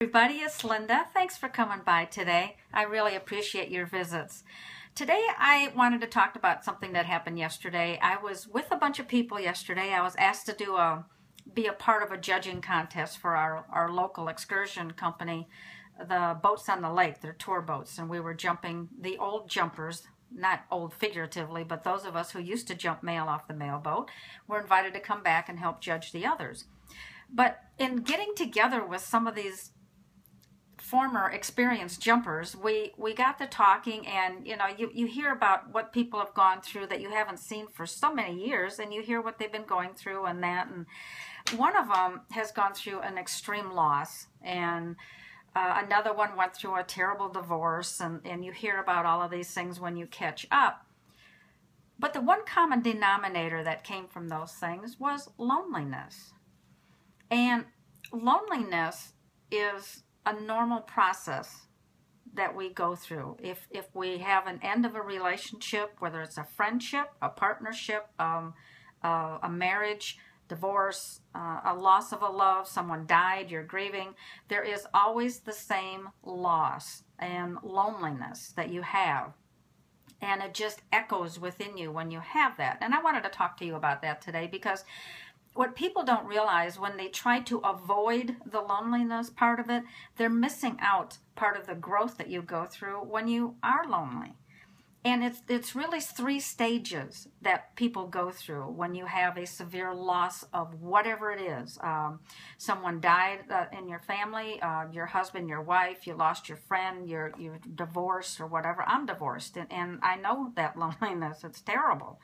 Everybody, it's Linda. Thanks for coming by today. I really appreciate your visits. Today I wanted to talk about something that happened yesterday. I was with a bunch of people yesterday. I was asked to be a part of a judging contest for our local excursion company, the Boats on the Lake. They're tour boats, and we were jumping the old jumpers, not old figuratively, but those of us who used to jump mail off the mail boat were invited to come back and help judge the others. But in getting together with some of these former experienced jumpers, we got to talking, and you hear about what people have gone through that you haven't seen for so many years, and you hear what they've been going through and that. And one of them has gone through an extreme loss, and another one went through a terrible divorce, and you hear about all of these things when you catch up. But the one common denominator that came from those things was loneliness. And loneliness is a normal process that we go through. If we have an end of a relationship, whether it's a friendship, a partnership, a marriage, divorce, a loss of a love, someone died, you're grieving, there is always the same loss and loneliness that you have. And it just echoes within you when you have that. And I wanted to talk to you about that today, because what people don't realize, when they try to avoid the loneliness part of it, they're missing out part of the growth that you go through when you are lonely. And it's really 3 stages that people go through when you have a severe loss of whatever it is. Someone died in your family, your husband, your wife, you lost your friend, you're divorced or whatever. I'm divorced, and I know that loneliness. It's terrible.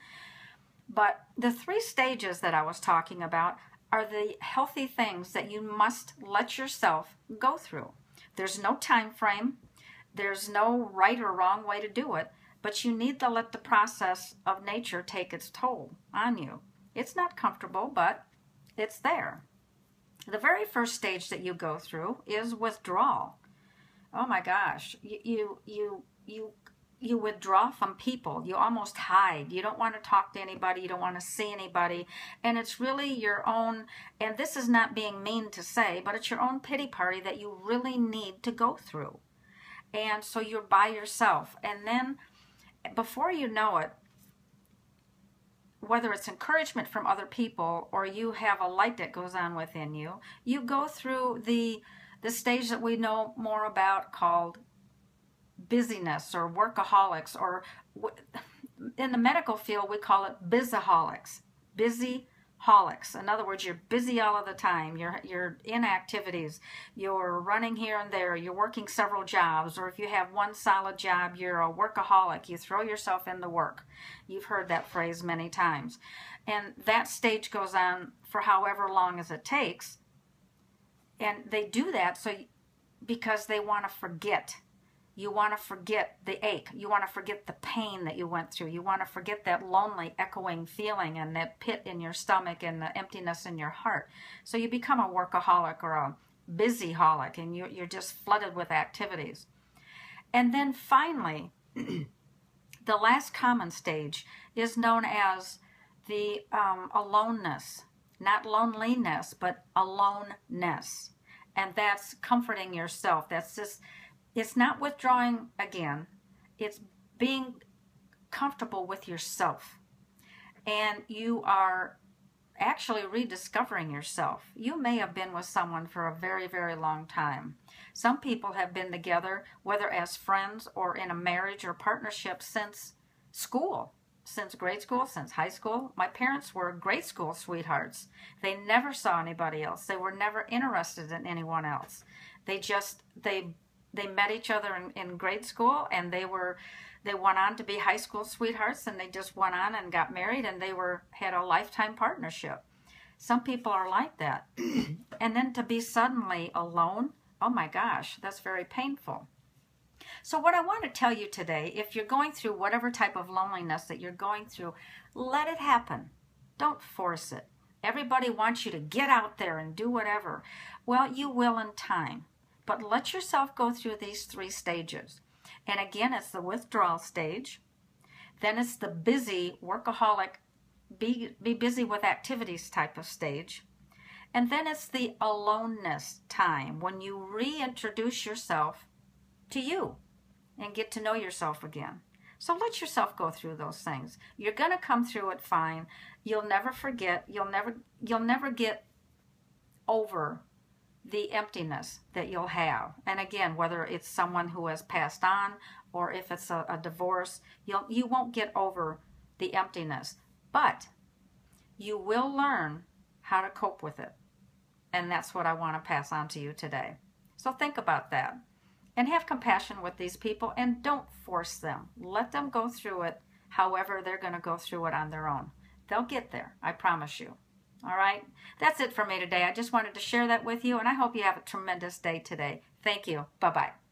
But the 3 stages that I was talking about are the healthy things that you must let yourself go through. There's no time frame. There's no right or wrong way to do it, but you need to let the process of nature take its toll on you. It's not comfortable, but it's there. The very first stage that you go through is withdrawal. Oh my gosh, you withdraw from people. You almost hide. You don't want to talk to anybody. You don't want to see anybody. And it's really your own, and this is not being mean to say, but it's your own pity party that you really need to go through. And so you're by yourself. And then before you know it, whether it's encouragement from other people or you have a light that goes on within you, you go through the stage that we know more about called busyness or workaholics, or in the medical field we call it busaholics. Busyholics. In other words, you're busy all of the time. You're in activities. You're running here and there. You're working several jobs, or if you have one solid job, you're a workaholic. You throw yourself into work. You've heard that phrase many times. And that stage goes on for however long as it takes. And they do that because they want to forget. You want to forget the ache. You want to forget the pain that you went through. You want to forget that lonely, echoing feeling and that pit in your stomach and the emptiness in your heart. So you become a workaholic or a busyholic, and you're just flooded with activities. And then finally, the last common stage is known as the aloneness. Not loneliness, but aloneness. And that's comforting yourself. That's just... It's not withdrawing again. It's being comfortable with yourself. And you are actually rediscovering yourself. You may have been with someone for a very, very long time. Some people have been together, whether as friends or in a marriage or partnership, since school, since grade school, since high school. My parents were grade school sweethearts. They never saw anybody else. They were never interested in anyone else. They met each other in grade school, and they went on to be high school sweethearts, and they just went on and got married, and they had a lifetime partnership. Some people are like that. And then to be suddenly alone, oh my gosh, that's very painful. So what I want to tell you today, if you're going through whatever type of loneliness that you're going through, let it happen. Don't force it. Everybody wants you to get out there and do whatever. Well, you will in time. But let yourself go through these 3 stages. And again, it's the withdrawal stage. Then it's the busy, workaholic, be busy with activities type of stage. And then it's the aloneness time when you reintroduce yourself to you and get to know yourself again. So let yourself go through those things. You're going to come through it fine. You'll never forget. You'll never get over the emptiness that you'll have. And again, whether it's someone who has passed on or if it's a divorce, you won't get over the emptiness. But you will learn how to cope with it. And that's what I want to pass on to you today. So think about that. And have compassion with these people and don't force them. Let them go through it however they're going to go through it on their own. They'll get there, I promise you. All right? That's it for me today. I just wanted to share that with you, and I hope you have a tremendous day today. Thank you. Bye-bye.